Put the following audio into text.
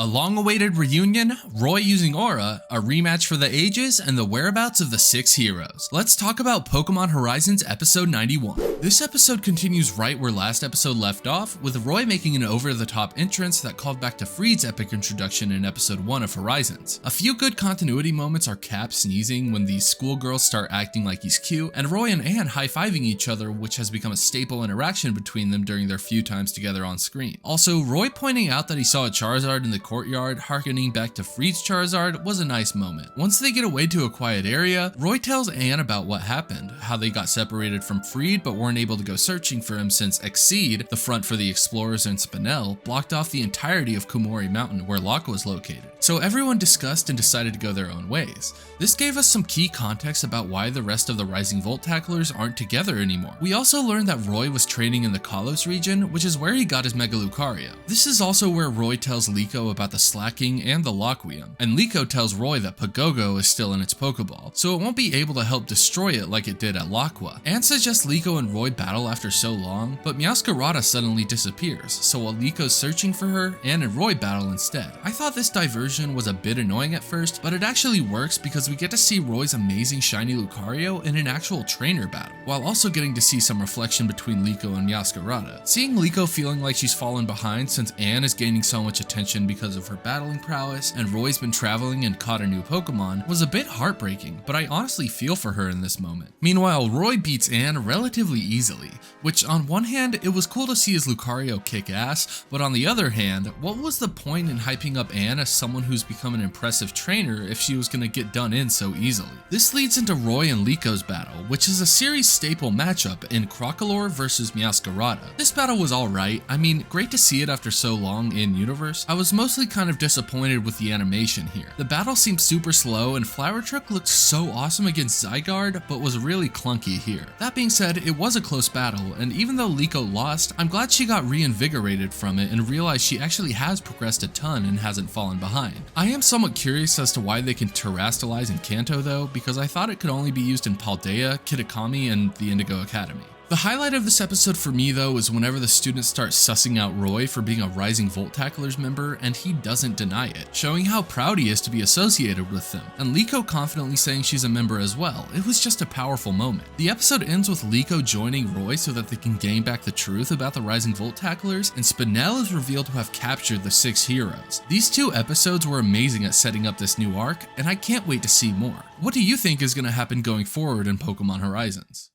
A long-awaited reunion, Roy using Aura, a rematch for the ages, and the whereabouts of the 6 heroes. Let's talk about Pokemon Horizons episode 91. This episode continues right where last episode left off, with Roy making an over-the-top entrance that called back to Freed's epic introduction in episode 1 of Horizons. A few good continuity moments are Cap sneezing when these schoolgirls start acting like he's cute, and Roy and Anne high-fiving each other, which has become a staple interaction between them during their few times together on screen. Also, Roy pointing out that he saw a Charizard in the courtyard, harkening back to Freed's Charizard, was a nice moment. Once they get away to a quiet area, Roy tells Anne about what happened, how they got separated from Freed but weren't able to go searching for him since Exceed, the front for the Explorers and Spinel, blocked off the entirety of Kumori Mountain where Locke was located. So everyone discussed and decided to go their own ways. This gave us some key context about why the rest of the Rising Volt tacklers aren't together anymore. We also learned that Roy was training in the Kalos region, which is where he got his Mega Lucario. This is also where Roy tells Liko about the Slacking and the Lockweum, and Liko tells Roy that Pagogo is still in its Pokeball, so it won't be able to help destroy it like it did at Laqua. Anne suggests Liko and Roy battle after so long, but Meowscarada suddenly disappears, so while Liko's searching for her, Anne and Roy battle instead. I thought this diversion was a bit annoying at first, but it actually works because we get to see Roy's amazing shiny Lucario in an actual trainer battle, while also getting to see some reflection between Liko and Meowscarada. Seeing Liko feeling like she's fallen behind since Anne is gaining so much attention because of her battling prowess, and Roy's been traveling and caught a new Pokemon, was a bit heartbreaking, but I honestly feel for her in this moment. Meanwhile, Roy beats Anne relatively easily, which on one hand, it was cool to see his Lucario kick ass, but on the other hand, what was the point in hyping up Anne as someone who's become an impressive trainer if she was gonna get done in so easily? This leads into Roy and Liko's battle, which is a series staple matchup in Crocolore versus Meowscarada. This battle was alright, I mean, great to see it after so long in universe. I was mostly kind of disappointed with the animation here. The battle seemed super slow and Flower Truck looked so awesome against Zygarde, but was really clunky here. That being said, it was a close battle, and even though Liko lost, I'm glad she got reinvigorated from it and realized she actually has progressed a ton and hasn't fallen behind. I am somewhat curious as to why they can terrastalize in Kanto though, because I thought it could only be used in Paldea, Kitakami, and the Indigo Academy. The highlight of this episode for me though is whenever the students start sussing out Roy for being a Rising Volt Tacklers member and he doesn't deny it, showing how proud he is to be associated with them, and Liko confidently saying she's a member as well. It was just a powerful moment. The episode ends with Liko joining Roy so that they can gain back the truth about the Rising Volt Tacklers, and Spinel is revealed to have captured the 6 heroes. These 2 episodes were amazing at setting up this new arc, and I can't wait to see more. What do you think is going to happen going forward in Pokemon Horizons?